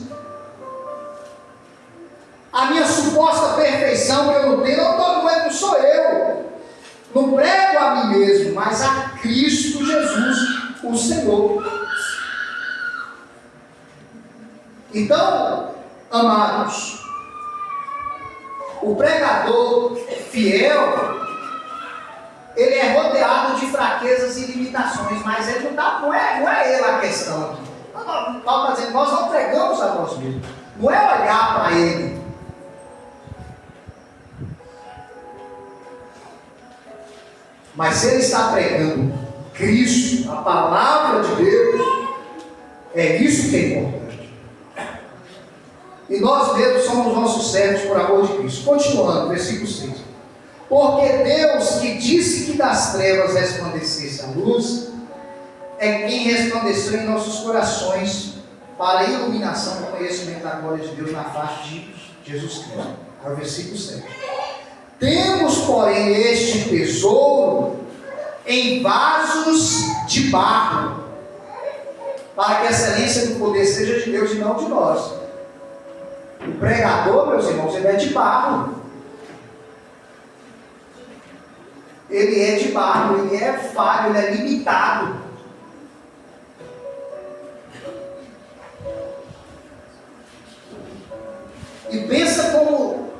a minha suposta perfeição que eu não tenho. Não sou eu. Não prego a mim mesmo, mas a Cristo Jesus, o Senhor. Então, amados, o pregador fiel, ele é rodeado de fraquezas e limitações, mas ele não é ele a questão aqui. Paulo está dizendo: nós não pregamos a nós mesmos. Não é olhar para ele. Mas se ele está pregando Cristo, a palavra de Deus, é isso que é importante. E nós mesmos somos nossos servos por amor de Cristo. Continuando, versículo 6. Porque Deus, que disse que das trevas resplandecesse a luz, é quem resplandeceu em nossos corações para a iluminação do conhecimento da glória de Deus na face de Jesus Cristo. É o versículo 7. Temos, porém, este tesouro em vasos de barro, para que a excelência do poder seja de Deus e não de nós. O pregador, meus irmãos, ele é de barro. Ele é de barro, ele é falho, ele é limitado. E pensa como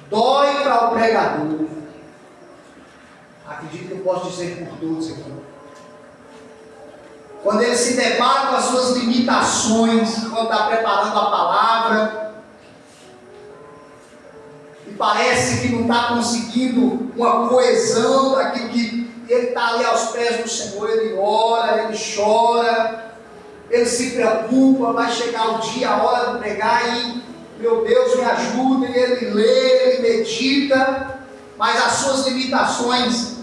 dói para o pregador acredito que eu posso dizer por todos aqui. Quando ele se depara com as suas limitações, quando está preparando a palavra, e parece que não está conseguindo uma coesão daquilo que ele está ali aos pés do Senhor, ele ora, ele chora, ele se preocupa, vai chegar o dia, a hora de pregar e, meu Deus, me ajuda, e ele lê, ele medita, mas as suas limitações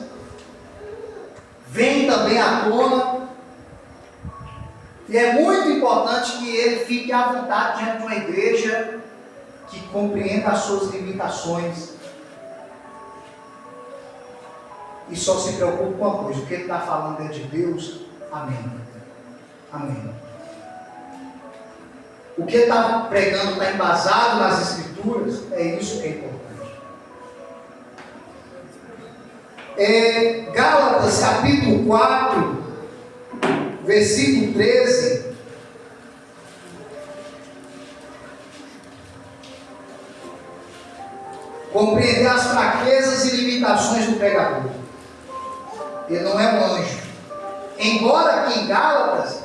vêm também à tona, e é muito importante que ele fique à vontade diante de uma igreja que compreenda as suas limitações e só se preocupe com uma coisa: o que ele está falando é de Deus. Amém. Amém. O que ele está pregando está embasado nas Escrituras, é isso que é importante. Gálatas capítulo 4, versículo 13. Compreender as fraquezas e limitações do pregador. Ele não é um anjo. Embora aqui em Gálatas,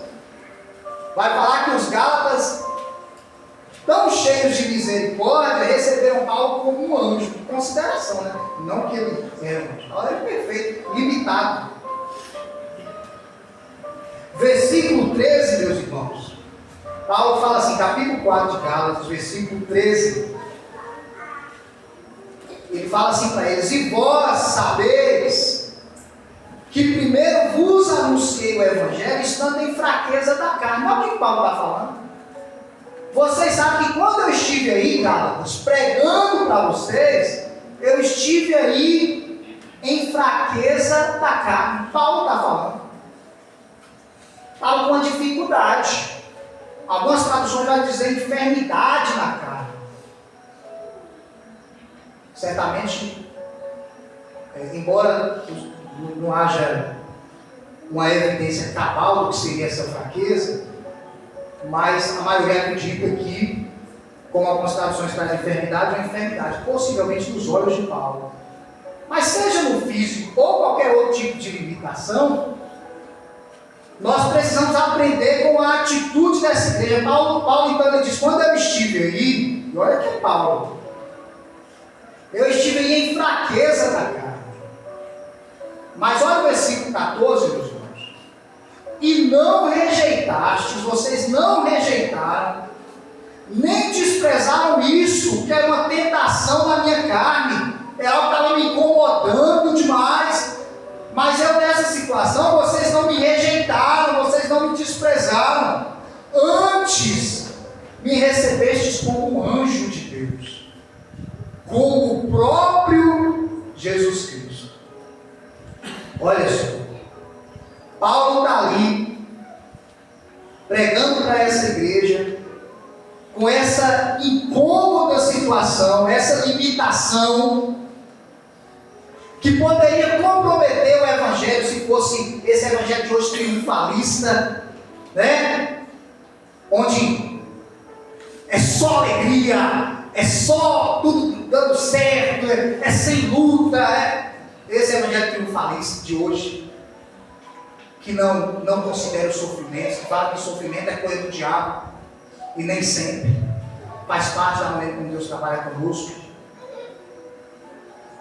vai falar que os Gálatas, tão cheios de misericórdia, receberam Paulo como um anjo, de consideração, né? Não que ele era um anjo, Paulo era perfeito, limitado. Versículo 13, meus irmãos. Paulo fala assim, capítulo 4 de Gálatas, versículo 13. Ele fala assim para eles: e vós sabeis que primeiro vos anunciei o Evangelho estando em fraqueza da carne. Olha o que Paulo está falando. Vocês sabem que quando eu estive aí, Gálatas, pregando para vocês, eu estive aí em fraqueza da carne. Paulo está falando. Estava com uma dificuldade. Algumas traduções vão dizer enfermidade na carne. Certamente, embora não haja uma evidência cabal do que seria essa fraqueza, mas a maioria acredita que, como algumas traduções trazem enfermidade, é uma enfermidade, possivelmente nos olhos de Paulo. Mas seja no físico ou qualquer outro tipo de limitação, nós precisamos aprender com a atitude dessa igreja. Paulo então ele diz: quando eu estive aí, e olha aqui Paulo, eu estive aí em fraqueza da carne. Mas olha o versículo 14, meus irmãos. E não rejeitastes, vocês não rejeitaram, nem desprezaram isso, que era uma tentação na minha carne, é algo que estava me incomodando demais. Mas eu nessa situação, vocês não me rejeitaram, vocês não me desprezaram. Antes, me recebestes como um anjo de Deus, como o próprio Jesus Cristo. Olha só, Paulo está ali, pregando para essa igreja, com essa incômoda situação, essa limitação, que poderia comprometer o Evangelho, se fosse esse Evangelho de hoje triunfalista, né? Onde é só alegria, é só tudo dando certo, é sem luta, Esse Evangelho triunfalista de hoje, que não considera o sofrimento, que fala que o sofrimento é coisa do diabo, e nem sempre faz parte da maneira como Deus trabalha conosco.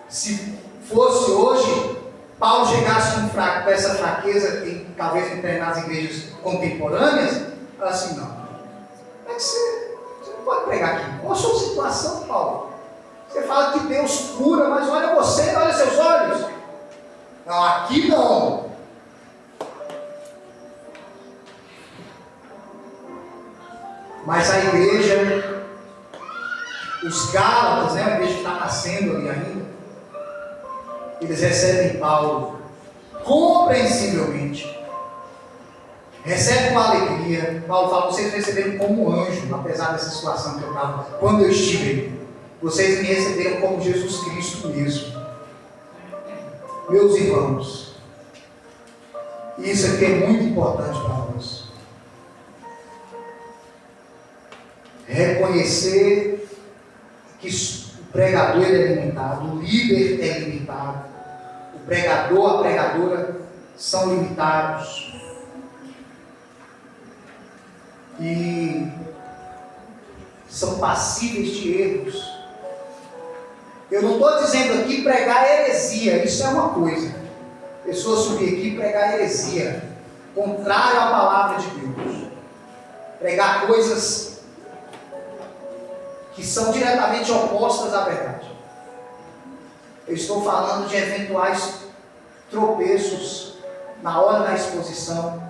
Se fosse hoje, Paulo chegasse com essa fraqueza que talvez tem nas igrejas contemporâneas, fala assim: não, como é que você não pode pregar aqui? Qual a sua situação, Paulo? Você fala que Deus cura, mas olha você, olha seus olhos. Não, aqui não. Mas a igreja, os Gálatas, né, a igreja que está nascendo ali ainda, eles recebem Paulo compreensivelmente, recebem com alegria. Paulo fala: vocês receberam como anjo, apesar dessa situação que eu estava, quando eu estive, vocês me receberam como Jesus Cristo mesmo. Meus irmãos, isso aqui é muito importante para nós. Reconhecer que o pregador é limitado, o líder é limitado, o pregador, a pregadora são limitados. E são passíveis de erros. Eu não estou dizendo aqui pregar heresia, isso é uma coisa. A pessoa subir aqui e pregar heresia, contrário à palavra de Deus. Pregar coisas que são diretamente opostas à verdade. Eu estou falando de eventuais tropeços na hora da exposição.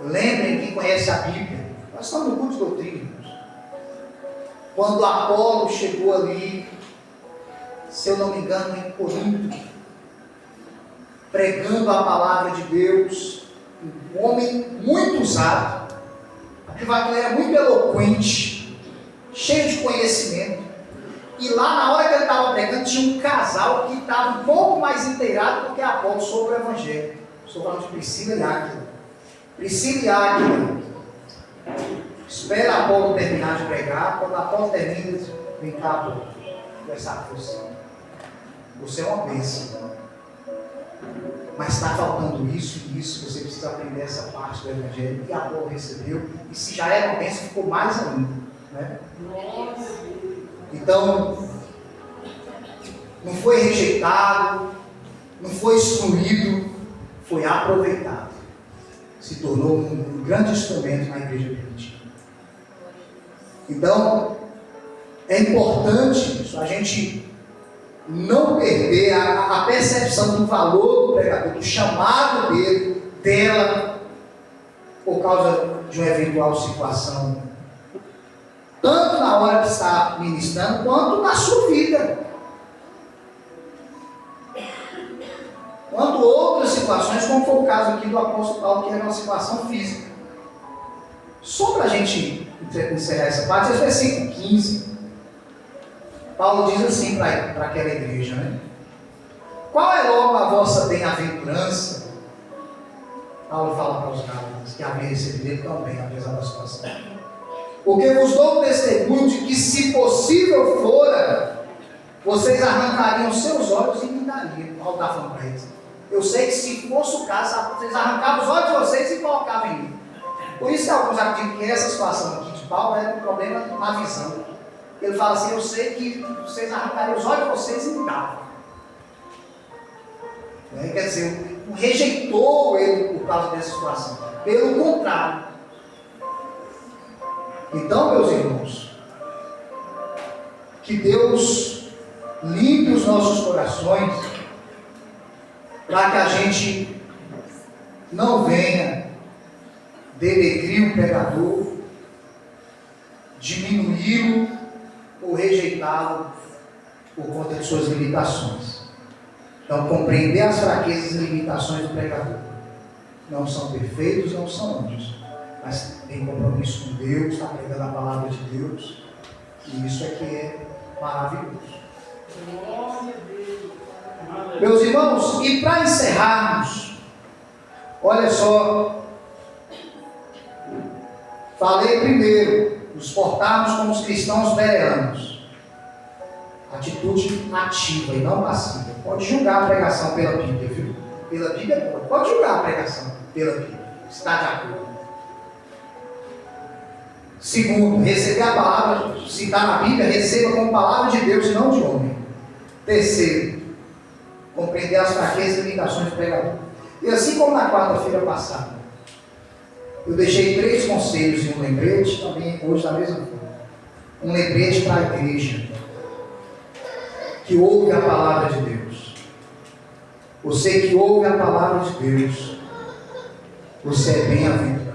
Lembrem, quem conhece a Bíblia, nós estamos no culto de doutrina, irmãos. Quando Apolo chegou ali, se eu não me engano, em Corinto, pregando a palavra de Deus, um homem muito usado, ele era muito eloquente, cheio de conhecimento, e lá na hora que ele estava pregando, tinha um casal que estava um pouco mais inteirado do que Apolo sobre o Evangelho. Estou falando de Priscila e Áquila. Priscila e Áquila, espera Apolo terminar de pregar. Quando Apolo termina, vem cá, Apolo, conversar com você. Você é uma bênção, mas está faltando isso e isso. Você precisa aprender essa parte do Evangelho. E Apolo recebeu, e se já era uma bênção, ficou mais ainda, né? Então, não foi rejeitado, não foi excluído, foi aproveitado. Se tornou um grande instrumento na igreja primitiva. Então, é importante isso, a gente não perder a percepção do valor do pregador, do chamado dela, por causa de uma eventual situação, tanto na hora que está ministrando, quanto na sua vida. Quanto outras situações, como foi o caso aqui do apóstolo Paulo, que era uma situação física. Só para a gente encerrar essa parte, esse versículo 15, Paulo diz assim para aquela igreja, né? Qual é logo a vossa bem-aventurança? Paulo fala para os Gálatas que havia recebido ele também, apesar da situação. Porque vos dou o testemunho de que, se possível fora, vocês arrancariam seus olhos e me dariam. Paulo está falando para eles. Eu sei que, se fosse o caso, vocês arrancavam os olhos de vocês e colocavam em mim. Por isso que alguns acreditam que essa situação aqui de Paulo era um problema na visão. Ele fala assim: eu sei que vocês arrancariam os olhos de vocês e me davam. Quer dizer, não rejeitou ele por causa dessa situação. Pelo contrário. Então, meus irmãos, que Deus limpe os nossos corações, para que a gente não venha denegrir o pregador, diminuí-lo ou rejeitá-lo por conta de suas limitações. Então, compreender as fraquezas e limitações do pregador. Não são perfeitos, não são anjos, mas tem compromisso com Deus, está pregando a palavra de Deus, e isso é que é maravilhoso. Meus irmãos, e para encerrarmos, olha só, falei primeiro, nos portarmos como os cristãos bereanos, atitude ativa e não passiva. Pode julgar a pregação pela Bíblia, viu? Pela Bíblia pode julgar a pregação pela Bíblia, está de acordo. Segundo, receber a palavra, se está na Bíblia, receba como palavra de Deus e não de homem. Terceiro, compreender as fraquezas e limitações do pregador. E assim como na quarta-feira passada, eu deixei 3 conselhos e um lembrete, também hoje da mesma forma. Um lembrete para a igreja que ouve a palavra de Deus. Você que ouve a palavra de Deus, você é bem-aventurado.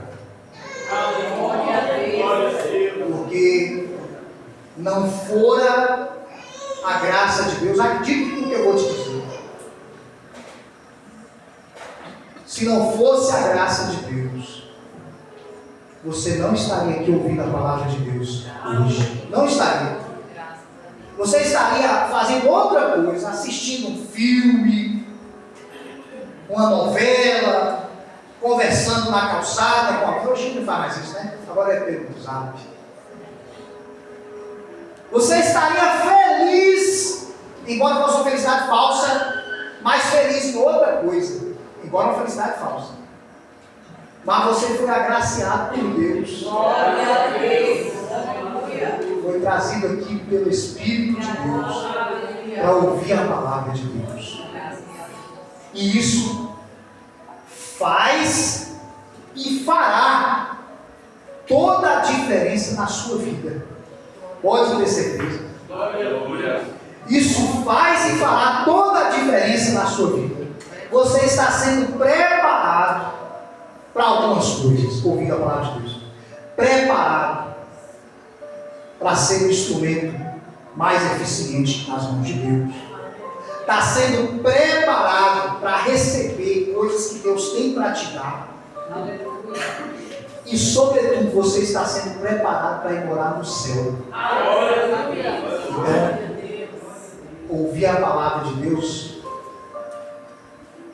Porque não fora a graça de Deus, acredite no que eu vou te dizer. Se não fosse a graça de Deus, você não estaria aqui ouvindo a palavra de Deus hoje. Não estaria. Você estaria fazendo outra coisa, assistindo um filme, uma novela, conversando na calçada com alguém. Hoje não faz mais isso, né? Agora é pelo Zap. Você estaria feliz, embora fosse uma felicidade falsa, coisa, embora uma felicidade falsa. Mas você foi agraciado por Deus. Foi trazido aqui pelo Espírito de Deus para ouvir a palavra de Deus. E isso faz e fará toda a diferença na sua vida. Pode ter certeza. Isso faz e fará toda a diferença na sua vida. Você está sendo preparado para algumas coisas, ouvindo a palavra de Deus. Preparado para ser o instrumento mais eficiente nas mãos de Deus. Está sendo preparado para receber coisas que Deus tem para te dar. E, sobretudo, você está sendo preparado para ir morar no céu. Então, ouvir a palavra de Deus,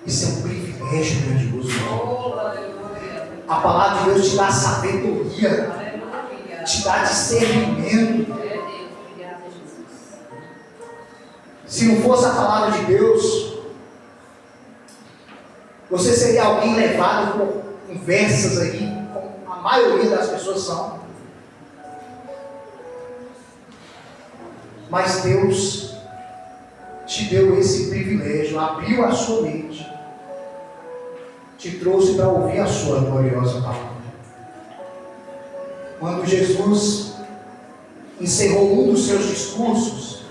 isso é um privilégio grandioso. A palavra de Deus te dá sabedoria, te dá discernimento. Se não fosse a palavra de Deus, você seria alguém levado por conversas aí, como a maioria das pessoas são. Mas Deus te deu esse privilégio, abriu a sua mente, te trouxe para ouvir a sua gloriosa palavra. Quando Jesus encerrou um dos seus discursos,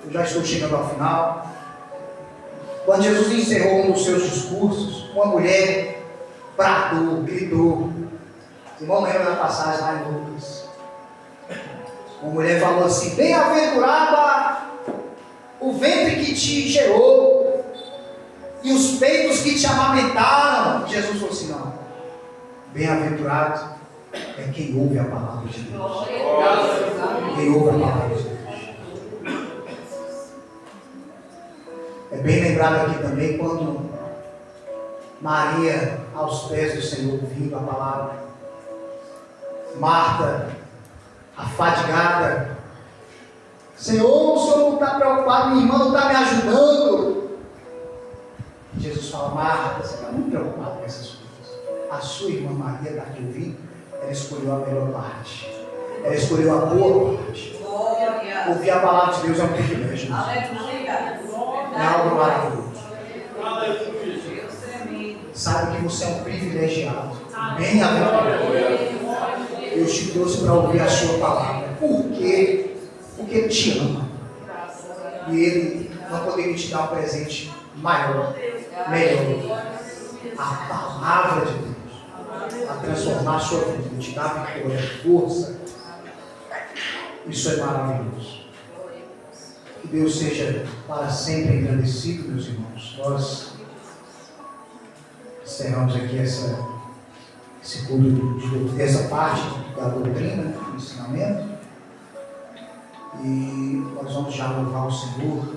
eu já estou chegando ao final. Quando Jesus encerrou um dos seus discursos, uma mulher bradou, gritou. Você não lembra da passagem lá em Lucas? Uma mulher falou assim: bem-aventurada o ventre que te gerou e os peitos que te amamentaram. E Jesus falou assim: não, bem-aventurado é quem ouve a palavra de Deus. Quem ouve a palavra de Deus. É bem lembrado aqui também quando Maria, aos pés do Senhor, ouvindo a palavra. Marta, afadigada: Senhor, o Senhor não está preocupado, minha irmã não está me ajudando. E Jesus fala: Marta, você está muito preocupado com essas coisas. A sua irmã Maria está aqui ouvindo, ela escolheu a melhor parte. Ela escolheu a boa parte. Ouvir a palavra de Deus é um privilégio. É algo maravilhoso. Sabe que você é um privilegiado. Bem-aventurado. Deus te trouxe para ouvir a sua palavra. Por quê? Porque Ele te ama. E Ele não poderia te dar um presente maior, melhor. A palavra de Deus. A transformar a sua vida, te dar vitória, força. Isso é maravilhoso. Que Deus seja para sempre engrandecido, meus irmãos. Nós encerramos aqui esse culto dessa parte da doutrina, do ensinamento. E nós vamos já louvar o Senhor.